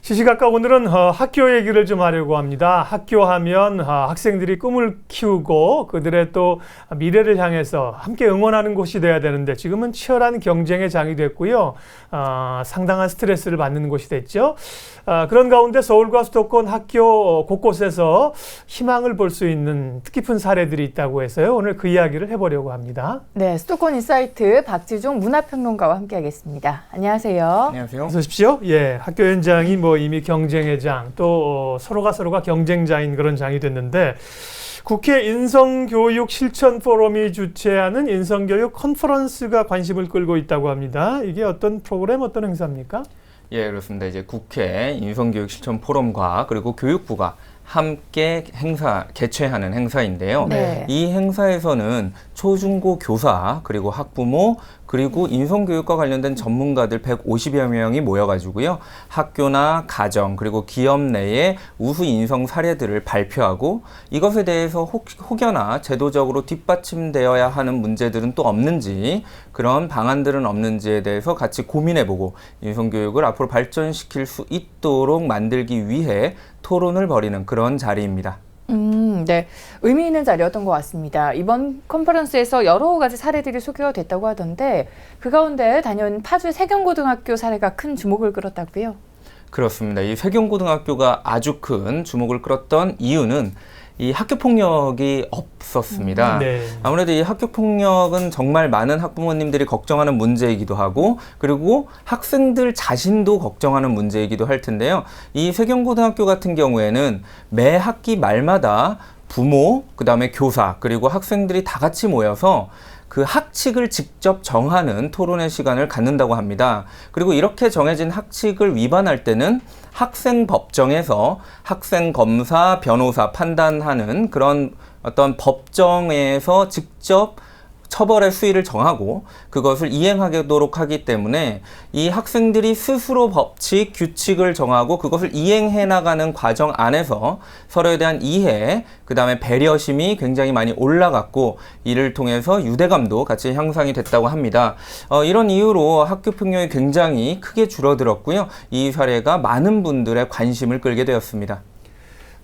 시시각각 오늘은 학교 얘기를 좀 하려고 합니다. 학교 하면 학생들이 꿈을 키우고 그들의 또 미래를 향해서 함께 응원하는 곳이 돼야 되는데 지금은 치열한 경쟁의 장이 됐고요. 상당한 스트레스를 받는 곳이 됐죠. 그런 가운데 서울과 수도권 학교 곳곳에서 희망을 볼 수 있는 뜻깊은 사례들이 있다고 해서요. 오늘 그 이야기를 해보려고 합니다. 네, 수도권 인사이트 박지종 문화평론가와 함께하겠습니다. 안녕하세요. 안녕하세요. 어서 오십시오. 예, 학교 현장이 이미 경쟁의 장, 또 서로가 경쟁자인 그런 장이 됐는데 국회 인성교육 실천 포럼이 주최하는 인성교육 컨퍼런스가 관심을 끌고 있다고 합니다. 이게 어떤 프로그램, 어떤 행사입니까? 예, 그렇습니다. 이제 국회 인성교육 실천 포럼과 그리고 교육부가 함께 개최하는 행사인데요. 네. 이 행사에서는 초중고 교사 그리고 학부모 그리고 인성교육과 관련된 전문가들 150여 명이 모여가지고요. 학교나 가정 그리고 기업 내의 우수 인성 사례들을 발표하고 이것에 대해서 혹여나 제도적으로 뒷받침되어야 하는 문제들은 또 없는지 그런 방안들은 없는지에 대해서 같이 고민해보고 인성교육을 앞으로 발전시킬 수 있도록 만들기 위해 토론을 벌이는 그런 자리입니다. 네. 의미 있는 자리였던 것 같습니다. 이번 컨퍼런스에서 여러 가지 사례들이 소개가 됐다고 하던데 그 가운데 단연 파주 세경고등학교 사례가 큰 주목을 끌었다고요? 그렇습니다. 이 세경고등학교가 아주 큰 주목을 끌었던 이유는 이 학교폭력이 없었습니다. 네. 아무래도 이 학교폭력은 정말 많은 학부모님들이 걱정하는 문제이기도 하고 그리고 학생들 자신도 걱정하는 문제이기도 할 텐데요. 이 세경고등학교 같은 경우에는 매 학기 말마다 부모, 그다음에 교사, 그리고 학생들이 다 같이 모여서 그 학칙을 직접 정하는 토론회 시간을 갖는다고 합니다. 그리고 이렇게 정해진 학칙을 위반할 때는 학생법정에서 학생검사, 변호사 판단하는 그런 어떤 법정에서 직접 처벌의 수위를 정하고 그것을 이행하도록 하기 때문에 이 학생들이 스스로 법칙, 규칙을 정하고 그것을 이행해 나가는 과정 안에서 서로에 대한 이해, 그 다음에 배려심이 굉장히 많이 올라갔고 이를 통해서 유대감도 같이 향상이 됐다고 합니다. 이런 이유로 학교 폭력이 굉장히 크게 줄어들었고요. 이 사례가 많은 분들의 관심을 끌게 되었습니다.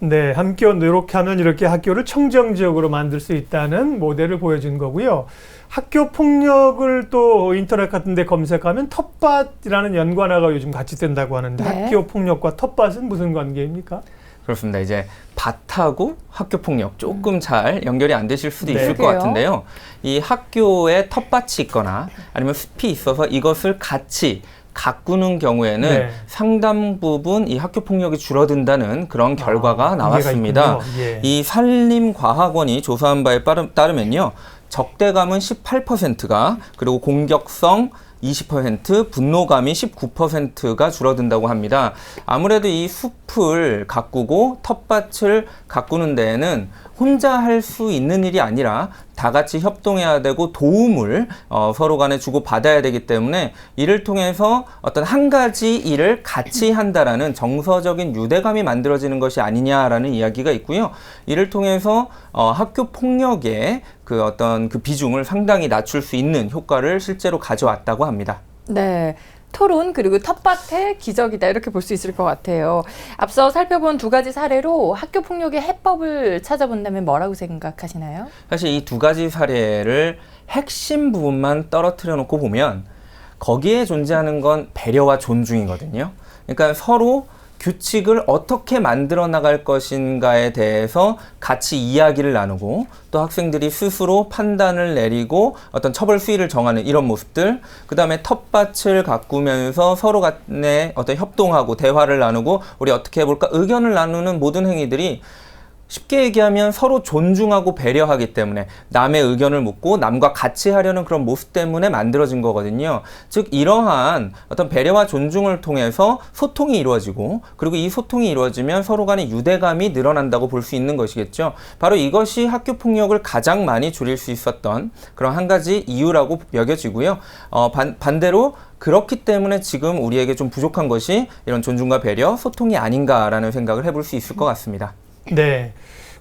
네, 함께 노력하면 이렇게 학교를 청정지역으로 만들 수 있다는 모델을 보여준 거고요. 학교 폭력을 또 인터넷 같은 데 검색하면 텃밭이라는 연관어가 요즘 같이 뜬다고 하는데 네. 학교 폭력과 텃밭은 무슨 관계입니까? 그렇습니다. 이제 밭하고 학교 폭력 조금 잘 연결이 안 되실 수도 네. 있을 것 같은데요. 이 학교에 텃밭이 있거나 아니면 숲이 있어서 이것을 같이 가꾸는 경우에는 네. 상당 부분 이 학교 폭력이 줄어든다는 그런 결과가 나왔습니다. 예. 이 산림과학원이 조사한 바에 따르면요. 적대감은 18%가 그리고 공격성 20%, 분노감이 19%가 줄어든다고 합니다. 아무래도 이 숲을 가꾸고 텃밭을 가꾸는 데에는 혼자 할 수 있는 일이 아니라 다 같이 협동해야 되고 도움을 서로 간에 주고 받아야 되기 때문에 이를 통해서 어떤 한 가지 일을 같이 한다라는 정서적인 유대감이 만들어지는 것이 아니냐라는 이야기가 있고요. 이를 통해서 학교 폭력의 그 어떤 그 비중을 상당히 낮출 수 있는 효과를 실제로 가져왔다고 합니다. 네. 토론 그리고 텃밭의 기적이다 이렇게 볼 수 있을 것 같아요. 앞서 살펴본 두 가지 사례로 학교 폭력의 해법을 찾아본다면 뭐라고 생각하시나요? 사실 이 두 가지 사례를 핵심 부분만 떨어뜨려 놓고 보면 거기에 존재하는 건 배려와 존중이거든요. 그러니까 서로 규칙을 어떻게 만들어 나갈 것인가에 대해서 같이 이야기를 나누고 또 학생들이 스스로 판단을 내리고 어떤 처벌 수위를 정하는 이런 모습들, 그 다음에 텃밭을 가꾸면서 서로 간에 어떤 협동하고 대화를 나누고 우리 어떻게 해볼까 의견을 나누는 모든 행위들이 쉽게 얘기하면 서로 존중하고 배려하기 때문에 남의 의견을 묻고 남과 같이 하려는 그런 모습 때문에 만들어진 거거든요. 즉 이러한 어떤 배려와 존중을 통해서 소통이 이루어지고 그리고 이 소통이 이루어지면 서로 간의 유대감이 늘어난다고 볼 수 있는 것이겠죠. 바로 이것이 학교 폭력을 가장 많이 줄일 수 있었던 그런 한 가지 이유라고 여겨지고요. 반대로 그렇기 때문에 지금 우리에게 좀 부족한 것이 이런 존중과 배려, 소통이 아닌가라는 생각을 해볼 수 있을 것 같습니다. 네.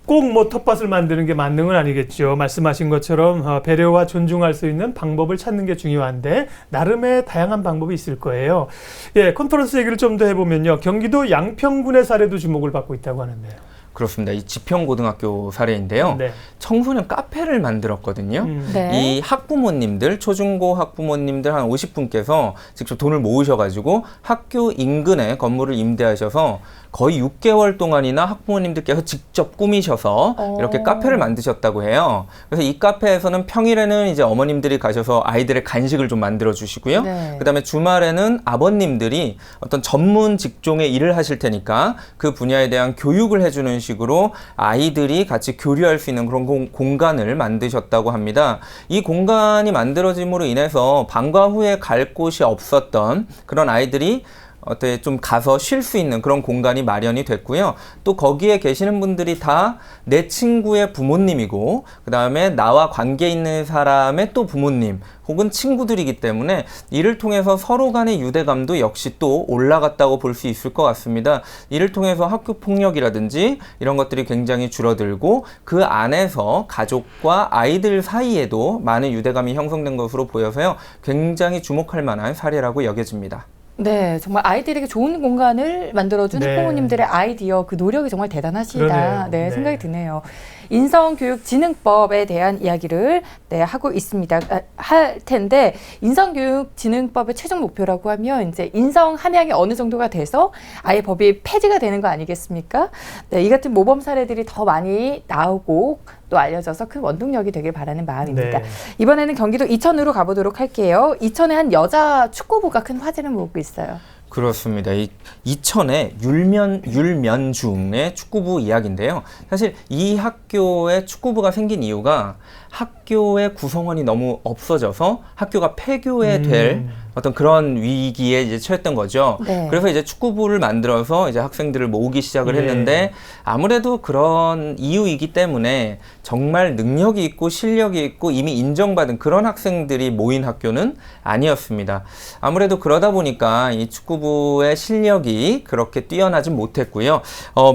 꼭 뭐 텃밭을 만드는 게 맞는 건 아니겠죠. 말씀하신 것처럼 배려와 존중할 수 있는 방법을 찾는 게 중요한데 나름의 다양한 방법이 있을 거예요. 예, 컨퍼런스 얘기를 좀 더 해보면요. 경기도 양평군의 사례도 주목을 받고 있다고 하는데요. 그렇습니다. 이 지평고등학교 사례인데요. 네. 청소년 카페를 만들었거든요. 네. 이 학부모님들, 초중고 학부모님들 한 50분께서 직접 돈을 모으셔가지고 학교 인근에 건물을 임대하셔서 거의 6개월 동안이나 학부모님들께서 직접 꾸미셔서 이렇게 카페를 만드셨다고 해요. 그래서 이 카페에서는 평일에는 이제 어머님들이 가셔서 아이들의 간식을 좀 만들어 주시고요. 네. 그다음에 주말에는 아버님들이 어떤 전문 직종의 일을 하실 테니까 그 분야에 대한 교육을 해주는 식으로 아이들이 같이 교류할 수 있는 그런 공간을 만드셨다고 합니다. 이 공간이 만들어짐으로 인해서 방과 후에 갈 곳이 없었던 그런 아이들이 어때 좀 가서 쉴 수 있는 그런 공간이 마련이 됐고요. 또 거기에 계시는 분들이 다 내 친구의 부모님이고 그 다음에 나와 관계 있는 사람의 또 부모님 혹은 친구들이기 때문에 이를 통해서 서로 간의 유대감도 역시 또 올라갔다고 볼 수 있을 것 같습니다. 이를 통해서 학교 폭력이라든지 이런 것들이 굉장히 줄어들고 그 안에서 가족과 아이들 사이에도 많은 유대감이 형성된 것으로 보여서요. 굉장히 주목할 만한 사례라고 여겨집니다. 네, 정말 아이들에게 좋은 공간을 만들어준 네. 학부모님들의 아이디어, 그 노력이 정말 대단하시다. 그러네요. 네, 네. 생각이 드네요. 인성교육진흥법에 대한 이야기를 하고 있습니다. 할 텐데 인성교육진흥법의 최종 목표라고 하면 이제 인성 함양이 어느 정도가 돼서 아예 법이 폐지가 되는 거 아니겠습니까? 네, 이 같은 모범 사례들이 더 많이 나오고 또 알려져서 큰 원동력이 되길 바라는 마음입니다. 네. 이번에는 경기도 이천으로 가보도록 할게요. 이천의 한 여자 축구부가 큰 화제를 모으고 있어요. 그렇습니다. 이 이천의 율면중의 축구부 이야기인데요. 사실 이 학교에 축구부가 생긴 이유가 학교의 구성원이 너무 없어져서 학교가 폐교에 될 어떤 그런 위기에 이제 처했던 거죠. 네. 그래서 이제 축구부를 만들어서 이제 학생들을 모으기 시작을 했는데 아무래도 그런 이유이기 때문에 정말 능력이 있고 실력이 있고 이미 인정받은 그런 학생들이 모인 학교는 아니었습니다. 아무래도 그러다 보니까 이 축구부의 실력이 그렇게 뛰어나진 못했고요.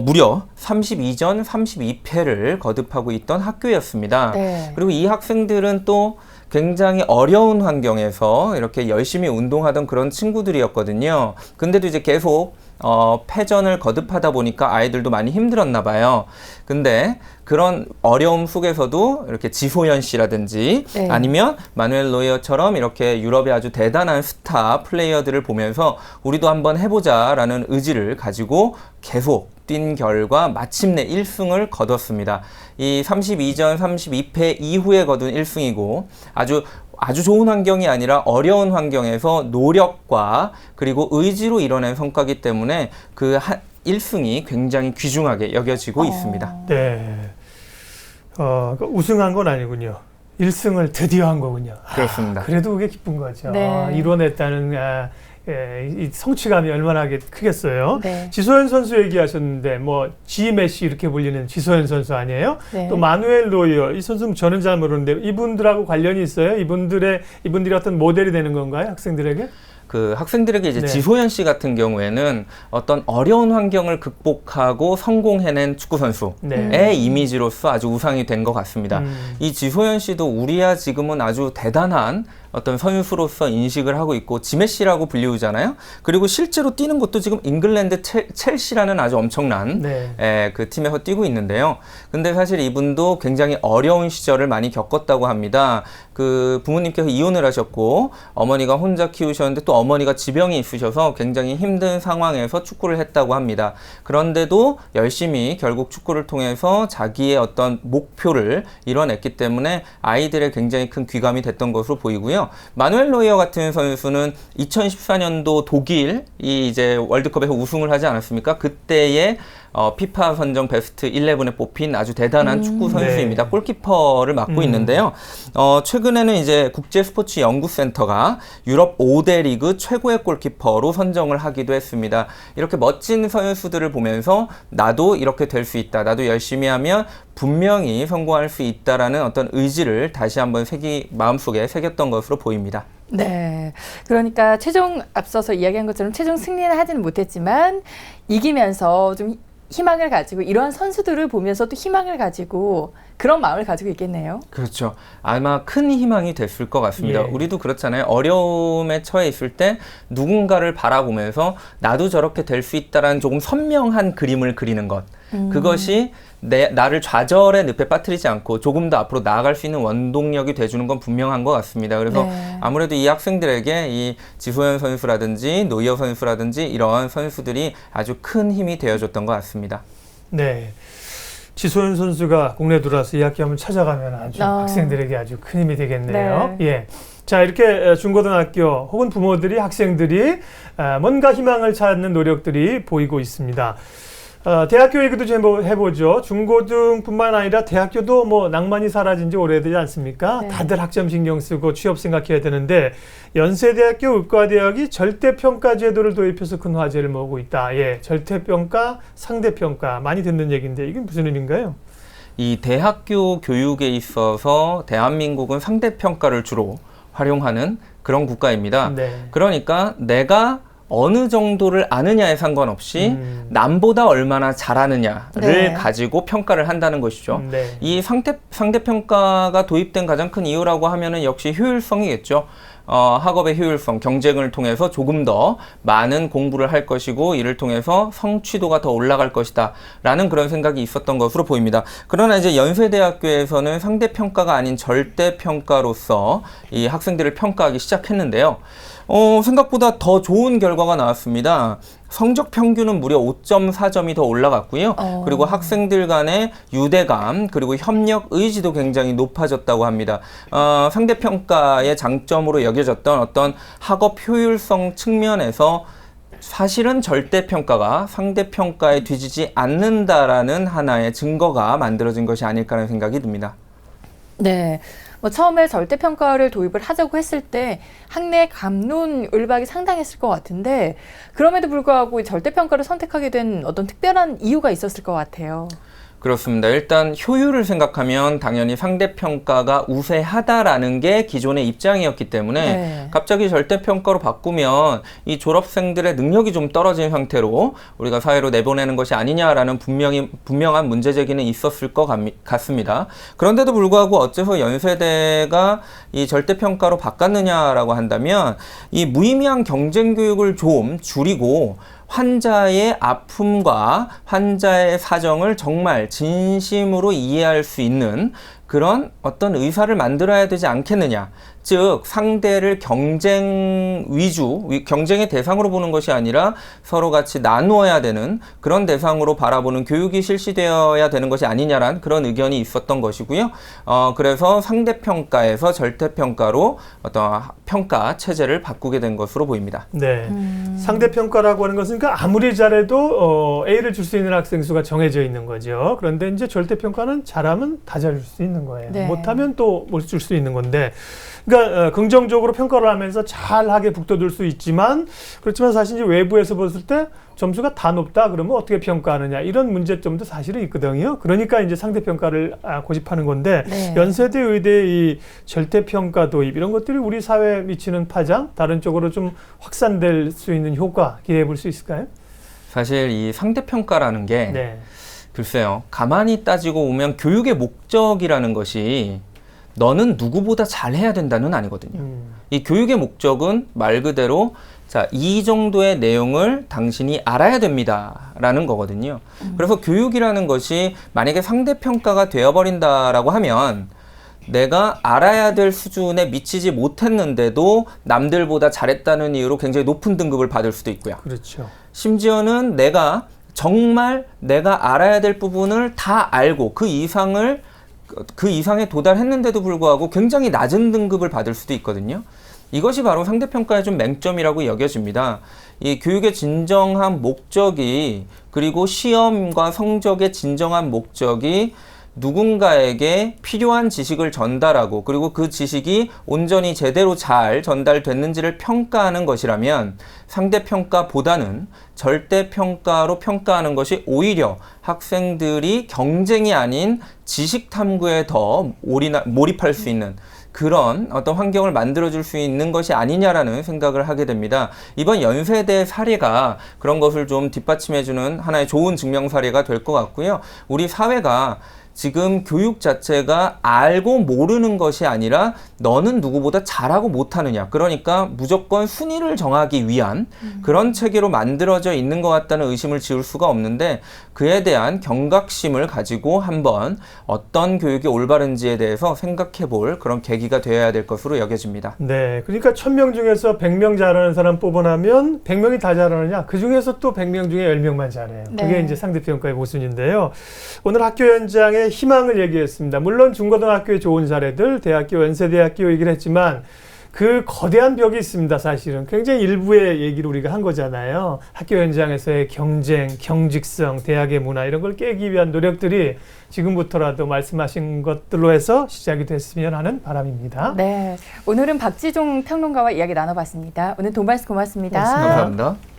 무려 32전 32패를 거듭하고 있던 학교였습니다. 네. 그리고 이 학생들은 또 굉장히 어려운 환경에서 이렇게 열심히 운동하던 그런 친구들이었거든요. 근데도 이제 계속 패전을 거듭하다 보니까 아이들도 많이 힘들었나 봐요. 근데 그런 어려움 속에서도 이렇게 지소연 씨라든지 네. 아니면 마누엘 노이어처럼 이렇게 유럽의 아주 대단한 스타 플레이어들을 보면서 우리도 한번 해보자라는 의지를 가지고 계속 뛴 결과 마침내 1승을 거뒀습니다. 이 32전 32패 이후에 거둔 1승이고 아주 좋은 환경이 아니라 어려운 환경에서 노력과 그리고 의지로 이뤄낸 성과이기 때문에 그 1승이 굉장히 귀중하게 여겨지고 있습니다. 네. 우승한 건 아니군요. 1승을 드디어 한 거군요. 그렇습니다. 그래도 그게 기쁜 거죠. 네. 이뤄냈다는 이 성취감이 얼마나 크겠어요. 네. 지소연 선수 얘기하셨는데 뭐 G메시 이렇게 불리는 지소연 선수 아니에요? 네. 또 마누엘 노이어 이 선수는 저는 잘 모르는데 이분들하고 관련이 있어요? 이분들이 어떤 모델이 되는 건가요? 학생들에게? 그 학생들에게 이제 네. 지소연 씨 같은 경우에는 어떤 어려운 환경을 극복하고 성공해낸 축구 선수의 네. 이미지로서 아주 우상이 된 것 같습니다. 이 지소연 씨도 우리야 지금은 아주 대단한 어떤 선수로서 인식을 하고 있고 지메시라고 불리우잖아요. 그리고 실제로 뛰는 것도 지금 잉글랜드 첼시라는 아주 엄청난 네. 그 팀에서 뛰고 있는데요. 근데 사실 이분도 굉장히 어려운 시절을 많이 겪었다고 합니다. 그 부모님께서 이혼을 하셨고 어머니가 혼자 키우셨는데 또 어머니가 지병이 있으셔서 굉장히 힘든 상황에서 축구를 했다고 합니다. 그런데도 열심히 결국 축구를 통해서 자기의 어떤 목표를 이뤄냈기 때문에 아이들의 굉장히 큰 귀감이 됐던 것으로 보이고요. 마누엘 노이어 같은 선수는 2014년도 독일이 이제 월드컵에서 우승을 하지 않았습니까? 그때의 피파 선정 베스트 11에 뽑힌 아주 대단한 축구 선수입니다. 네. 골키퍼를 맡고 있는데요. 최근에는 이제 국제 스포츠 연구센터가 유럽 5대 리그 최고의 골키퍼로 선정을 하기도 했습니다. 이렇게 멋진 선수들을 보면서 나도 이렇게 될 수 있다. 나도 열심히 하면 분명히 성공할 수 있다라는 어떤 의지를 다시 한번 마음속에 새겼던 것으로 보입니다. 네. 그러니까 최종 앞서서 이야기한 것처럼 최종 승리는 하지는 못했지만 이기면서 좀 희망을 가지고 이러한 선수들을 보면서 또 희망을 가지고 그런 마음을 가지고 있겠네요. 그렇죠. 아마 큰 희망이 됐을 것 같습니다. 예. 우리도 그렇잖아요. 어려움에 처해 있을 때 누군가를 바라보면서 나도 저렇게 될 수 있다라는 조금 선명한 그림을 그리는 것. 그것이 나를 좌절의 늪에 빠뜨리지 않고 조금 더 앞으로 나아갈 수 있는 원동력이 돼주는 건 분명한 것 같습니다. 그래서 네. 아무래도 이 학생들에게 이 지소연 선수라든지 노이어 선수라든지 이런 선수들이 아주 큰 힘이 되어줬던 것 같습니다. 네. 지소연 선수가 국내 들어와서 이 학교 한번 찾아가면 아주 학생들에게 아주 큰 힘이 되겠네요. 네. 예. 자, 이렇게 중고등학교 혹은 부모들이 학생들이 뭔가 희망을 찾는 노력들이 보이고 있습니다. 대학교 얘기도 좀 해보죠. 중고등뿐만 아니라 대학교도 뭐 낭만이 사라진 지 오래되지 않습니까? 네. 다들 학점 신경 쓰고 취업 생각해야 되는데 연세대학교 의과대학이 절대평가 제도를 도입해서 큰 화제를 모으고 있다. 예, 절대평가, 상대평가 많이 듣는 얘기인데 이게 무슨 의미인가요? 이 대학교 교육에 있어서 대한민국은 상대평가를 주로 활용하는 그런 국가입니다. 네. 그러니까 내가 어느 정도를 아느냐에 상관없이 남보다 얼마나 잘하느냐를 네. 가지고 평가를 한다는 것이죠. 네. 이 상대평가가 도입된 가장 큰 이유라고 하면은 역시 효율성이겠죠. 학업의 효율성, 경쟁을 통해서 조금 더 많은 공부를 할 것이고 이를 통해서 성취도가 더 올라갈 것이다 라는 그런 생각이 있었던 것으로 보입니다. 그러나 이제 연세대학교에서는 상대평가가 아닌 절대평가로서 이 학생들을 평가하기 시작했는데요. 생각보다 더 좋은 결과가 나왔습니다. 성적 평균은 무려 5.4점이 더 올라갔고요. 그리고 학생들 간의 유대감 그리고 협력 의지도 굉장히 높아졌다고 합니다. 상대평가의 장점으로 여겨졌던 어떤 학업 효율성 측면에서 사실은 절대평가가 상대평가에 뒤지지 않는다라는 하나의 증거가 만들어진 것이 아닐까라는 생각이 듭니다. 네. 뭐 처음에 절대평가를 도입을 하자고 했을 때 학내 감론 을박이 상당했을 것 같은데 그럼에도 불구하고 절대평가를 선택하게 된 어떤 특별한 이유가 있었을 것 같아요. 그렇습니다. 일단 효율을 생각하면 당연히 상대평가가 우세하다라는 게 기존의 입장이었기 때문에 네. 갑자기 절대평가로 바꾸면 이 졸업생들의 능력이 좀 떨어진 상태로 우리가 사회로 내보내는 것이 아니냐라는 분명한 문제제기는 있었을 것 같습니다. 그런데도 불구하고 어째서 연세대가 이 절대평가로 바꿨느냐라고 한다면 이 무의미한 경쟁교육을 좀 줄이고 환자의 아픔과 환자의 사정을 정말 진심으로 이해할 수 있는 그런 어떤 의사를 만들어야 되지 않겠느냐. 즉 상대를 경쟁 위주, 경쟁의 대상으로 보는 것이 아니라 서로 같이 나누어야 되는 그런 대상으로 바라보는 교육이 실시되어야 되는 것이 아니냐란 그런 의견이 있었던 것이고요. 그래서 상대평가에서 절대평가로 어떤 평가 체제를 바꾸게 된 것으로 보입니다. 네. 상대평가라고 하는 것은 그러니까 아무리 잘해도 A를 줄 수 있는 학생 수가 정해져 있는 거죠. 그런데 이제 절대평가는 잘하면 다 잘 줄 수 있는 거예요. 네. 못하면 또 못 줄 수 있는 건데 그러니까 긍정적으로 평가를 하면서 잘하게 북돋을 수 있지만 그렇지만 사실 이제 외부에서 봤을 때 점수가 다 높다 그러면 어떻게 평가하느냐 이런 문제점도 사실은 있거든요. 그러니까 이제 상대평가를 고집하는 건데 네. 연세대 의대의 이 절대평가 도입 이런 것들이 우리 사회에 미치는 파장 다른 쪽으로 좀 확산될 수 있는 효과 기대해 볼 수 있을까요? 사실 이 상대평가라는 게 네. 글쎄요. 가만히 따지고 보면 교육의 목적이라는 것이 너는 누구보다 잘해야 된다는 아니거든요. 이 교육의 목적은 말 그대로 자, 이 정도의 내용을 당신이 알아야 됩니다. 라는 거거든요. 그래서 교육이라는 것이 만약에 상대평가가 되어버린다라고 하면 내가 알아야 될 수준에 미치지 못했는데도 남들보다 잘했다는 이유로 굉장히 높은 등급을 받을 수도 있고요. 그렇죠. 심지어는 내가 정말 내가 알아야 될 부분을 다 알고 그 이상에 도달했는데도 불구하고 굉장히 낮은 등급을 받을 수도 있거든요. 이것이 바로 상대평가의 좀 맹점이라고 여겨집니다. 이 교육의 진정한 목적이 그리고 시험과 성적의 진정한 목적이 누군가에게 필요한 지식을 전달하고 그리고 그 지식이 온전히 제대로 잘 전달됐는지를 평가하는 것이라면 상대평가보다는 절대평가로 평가하는 것이 오히려 학생들이 경쟁이 아닌 지식 탐구에 더 몰입할 수 있는 그런 어떤 환경을 만들어줄 수 있는 것이 아니냐라는 생각을 하게 됩니다. 이번 연세대 사례가 그런 것을 좀 뒷받침해주는 하나의 좋은 증명 사례가 될 것 같고요. 우리 사회가 지금 교육 자체가 알고 모르는 것이 아니라 너는 누구보다 잘하고 못하느냐. 그러니까 무조건 순위를 정하기 위한 그런 체계로 만들어져 있는 것 같다는 의심을 지울 수가 없는데 그에 대한 경각심을 가지고 한번 어떤 교육이 올바른지에 대해서 생각해 볼 그런 계기가 되어야 될 것으로 여겨집니다. 네, 그러니까 1000명 중에서 100명 잘하는 사람 뽑아내면 100명이 다 잘하느냐? 그 중에서 또 100명 중에 10명만 잘해요. 그게 네. 이제 상대평가의 모순인데요. 오늘 학교 현장의 희망을 얘기했습니다. 물론 중고등학교의 좋은 사례들, 대학교, 연세대학교 얘기를 했지만 그 거대한 벽이 있습니다. 사실은 굉장히 일부의 얘기를 우리가 한 거잖아요. 학교 현장에서의 경쟁, 경직성, 대학의 문화 이런 걸 깨기 위한 노력들이 지금부터라도 말씀하신 것들로 해서 시작이 됐으면 하는 바람입니다. 네, 오늘은 박지종 평론가와 이야기 나눠봤습니다. 오늘 돈 말씀 고맙습니다. 고맙습니다. 감사합니다.